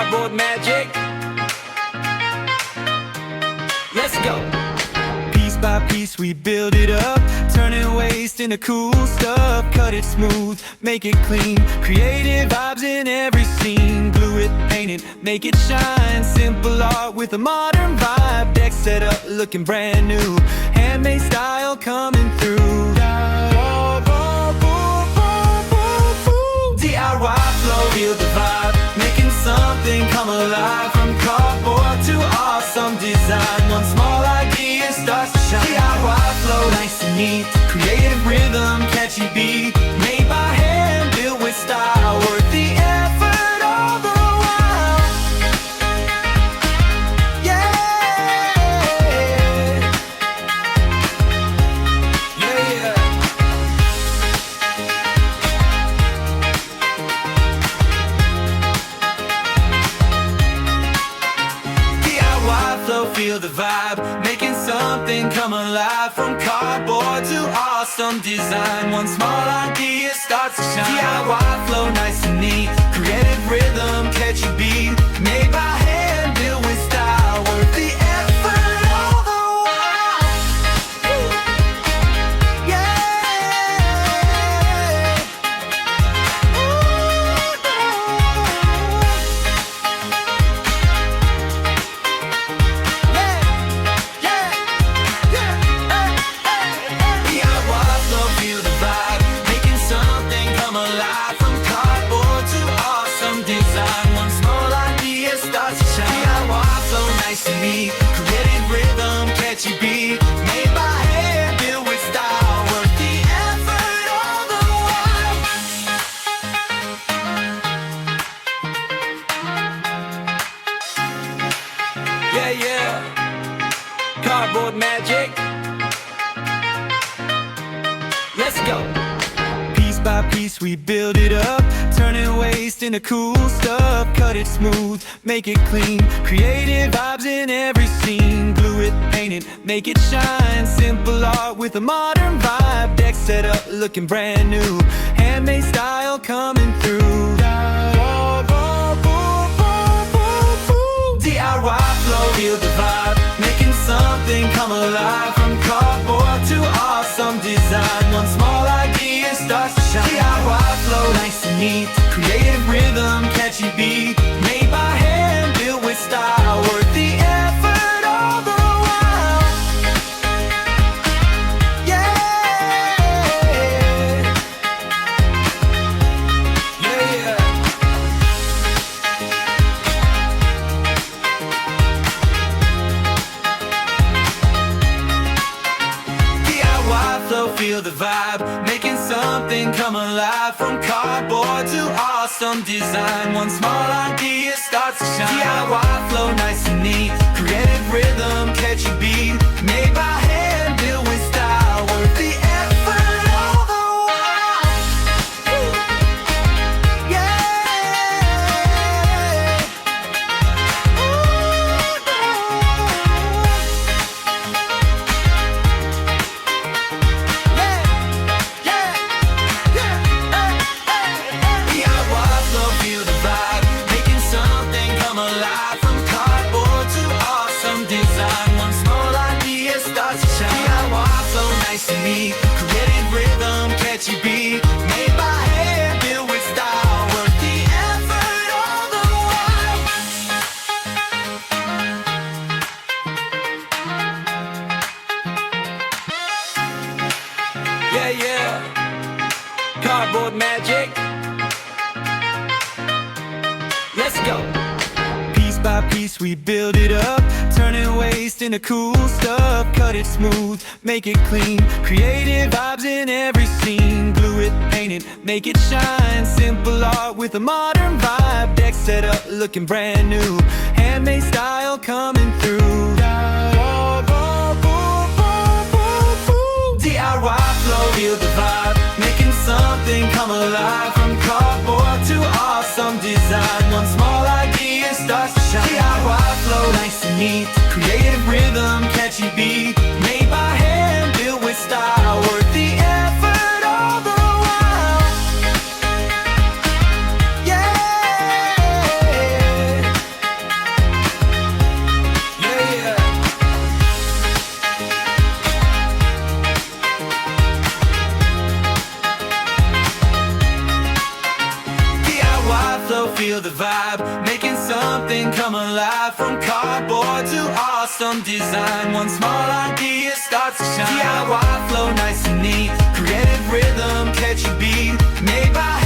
cardboard magic. Let's go. Piece by piece we build it up, turning waste into cool stuff. Cut it smooth, make it clean, creative vibes in every scene. Glue it, paint it, make it shine. Simple art with a modern vibe. Deck set up, looking brand new. Handmade style coming through. DIY flow, feel the vibe, making something come alive. From cardboard to awesome design, one small idea starts to shine. DIY flow, nice and neat, creative rhythm, catchy beat. Made by hand, built with style, worth the effort all the while. Yeah, yeah, yeah. Feel the vibe, making something come alive. From cardboard to awesome design, one small idea starts to shine. DIY flow, nice and neat, creative rhythm, catchy beat. Made by hand, built with style, worth the effort all the while. Yeah. Creative rhythm, catchy beat. Made by hand, built with style, worth the effort all the while. Yeah, yeah. Cardboard magic. Let's go. Piece by piece we build it up, turning waste into cool stuff. Cut it smooth, make it clean, creative vibes in every scene. Glue it, paint it, make it shine. Simple art with a modern vibe. Deck set up, looking brand new. Handmade style coming through. DIY flow, feel the vibe, making something come alive. From cardboard to awesome design, one small idea starts to shine. DIY flow, nice and neat, creative rhythm, catchy beat. Made by hand, built with style, worth the effort all the while. Yeah, yeah, yeah. DIY flow, feel the vibe, making something come alive. From cardboard to awesome design, one small idea starts to shine. DIY flow, nice and neat, creative rhythm, catchy beat. Made by hand, built with style, worth the effort all the while. Yeah. Creative rhythm, catchy beat. Made by hand, built with style, worth the effort all the while. Yeah, yeah. Cardboard magic. Let's go. Piece by piece we build it up, turning waste into cool stuff. Cut it smooth, make it clean, creative vibes in every scene. Glue it, paint it, make it shine. Simple art with a modern vibe. Deck set up, looking brand new. Handmade style coming through. DIY flow, feel the vibe, making something come alive. From cardboard to awesome design, one small idea starts to shine. DIY flow, nice and neat, creative rhythm, catchy beat. Made by hand, built with style, worth the effort all the while. Yeah. feel the vibe, making something come alive. From cardboard to awesome design, one small idea starts to shine. DIY flow nice and neat, creative rhythm, catchy beat, made by